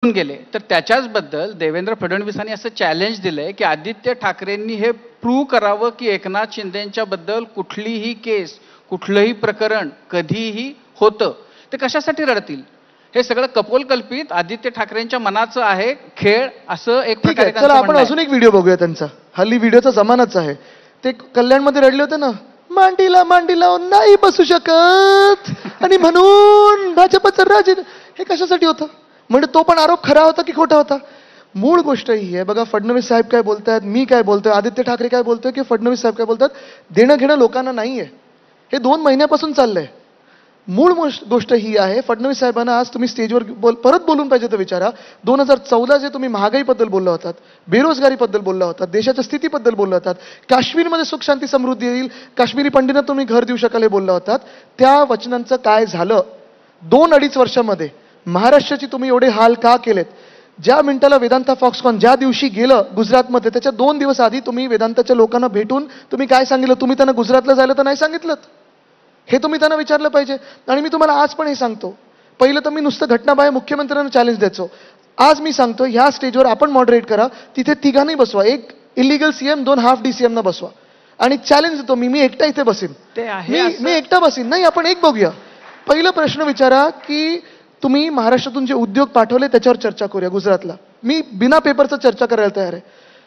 गेले तर त्याच्याचबद्दल देवेंद्र फडणवीसांनी असं चॅलेंज दिलंय की आदित्य ठाकरेंनी हे प्रूव्ह करावं की एकनाथ शिंदेच्या बद्दल कुठलीही केस कुठलंही प्रकरण कधीही होतं. ते कशासाठी रडतील? हे सगळं कपोलकल्पित आदित्य ठाकरेंच्या मनाचं आहे खेळ असं एक ठीक आहे. चला आपण अजून एक व्हिडिओ बघूया त्यांचा. हल्ली व्हिडिओचा जमानाच आहे. ते कल्याणमध्ये रडले होते ना, मांडीला मांडी लावून नाही बसू शकत आणि म्हणून भाजपचं राज. हे कशासाठी होतं? म्हणजे तो पण आरोप खरा होता की खोटा होता? मूळ गोष्ट ही आहे बघा, फडणवीस साहेब काय बोलतायत, मी काय बोलतोय, आदित्य ठाकरे काय बोलतोय की फडणवीस साहेब काय बोलतात, देणं घेणं लोकांना नाहीये. हे 2 महिन्यापासून चाललंय. मूळ गोष्ट ही आहे, फडणवीस साहेबांना आज तुम्ही स्टेजवर परत बोलून पाहिजे तर विचारा. 2014 जे तुम्ही महागाईबद्दल बोलला होतात, बेरोजगारीबद्दल बोलला होतात, देशाच्या स्थितीबद्दल बोलला होतात, काश्मीरमध्ये सुख शांती समृद्धी येईल, काश्मीरी पंडितांना तुम्ही घर देऊ शकाल हे बोलला होतात. त्या वचनांचं काय झालं? 2-2.5 वर्षामध्ये महाराष्ट्राची तुम्ही एवढे हाल का केलेत? ज्या मिनिटाला वेदांता फॉक्सकॉन ज्या दिवशी गेलं गुजरातमध्ये, त्याच्या 2 दिवस आधी तुम्ही वेदांताच्या लोकांना भेटून तुम्ही काय सांगितलं? तुम्ही त्यांना गुजरातला जायला तर नाही सांगितलं. हे तुम्ही त्यांना विचारलं पाहिजे. आणि मी तुम्हाला आज पण हे सांगतो, पहिलं तर मी नुसतं घटनाबाह्य मुख्यमंत्र्यांना चॅलेंज द्यायचो. आज मी सांगतो, ह्या स्टेजवर आपण मॉडरेट करा, तिथे तिघांनी बसवा, एक इलिगल सीएम, 2 हाफ DCM ना बसवा आणि चॅलेंज देतो मी एकटा इथे बसीन. मी एकटा बसीन नाही, आपण एक बघूया. पहिला प्रश्न विचारा की तुम्ही महाराष्ट्रातून जे उद्योग पाठवले त्याच्यावर चर्चा करूया. गुजरातला मी बिना पेपरचं चर्चा करायला तयार आहे.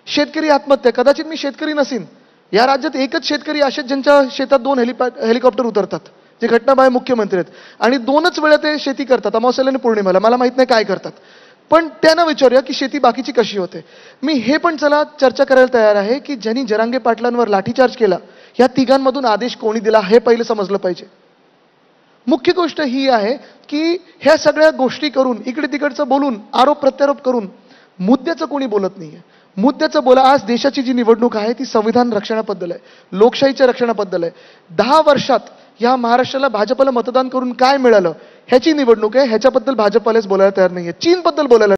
शेतकरी आत्महत्या, कदाचित मी शेतकरी नसीन, या राज्यात एकच शेतकरी असेच ज्यांच्या शेतात 2 हेलिकॉप्टर उतरतात, जे घटनाबाह्य मुख्यमंत्री आहेत आणि 2च वेळा ते शेती करतात, अमावस्येला आणि पौर्णिमेला. मला माहित नाही काय करतात, पण त्यांना विचारूया की शेती बाकीची कशी होते. मी हे पण चला चर्चा करायला तयार आहे की ज्यांनी जरांगे पाटलांवर लाठीचार्ज केला, ह्या तिघांमधून आदेश कोणी दिला हे पहिलं समजलं पाहिजे. मुख्य गोष्ट ही आहे की ह्या सगळ्या गोष्टी करून, इकडे तिकडचं बोलून, आरोप प्रत्यारोप करून मुद्द्याचं कोणी बोलत नाहीये. मुद्द्याचं बोला. आज देशाची जी निवडणूक आहे ती संविधान रक्षणाबद्दल आहे, लोकशाहीच्या रक्षणाबद्दल आहे. 10 वर्षात या महाराष्ट्राला भाजपला मतदान करून काय मिळालं ह्याची निवडणूक आहे. ह्याच्याबद्दल भाजपलाच बोलायला तयार नाहीये. चीनबद्दल बोलायला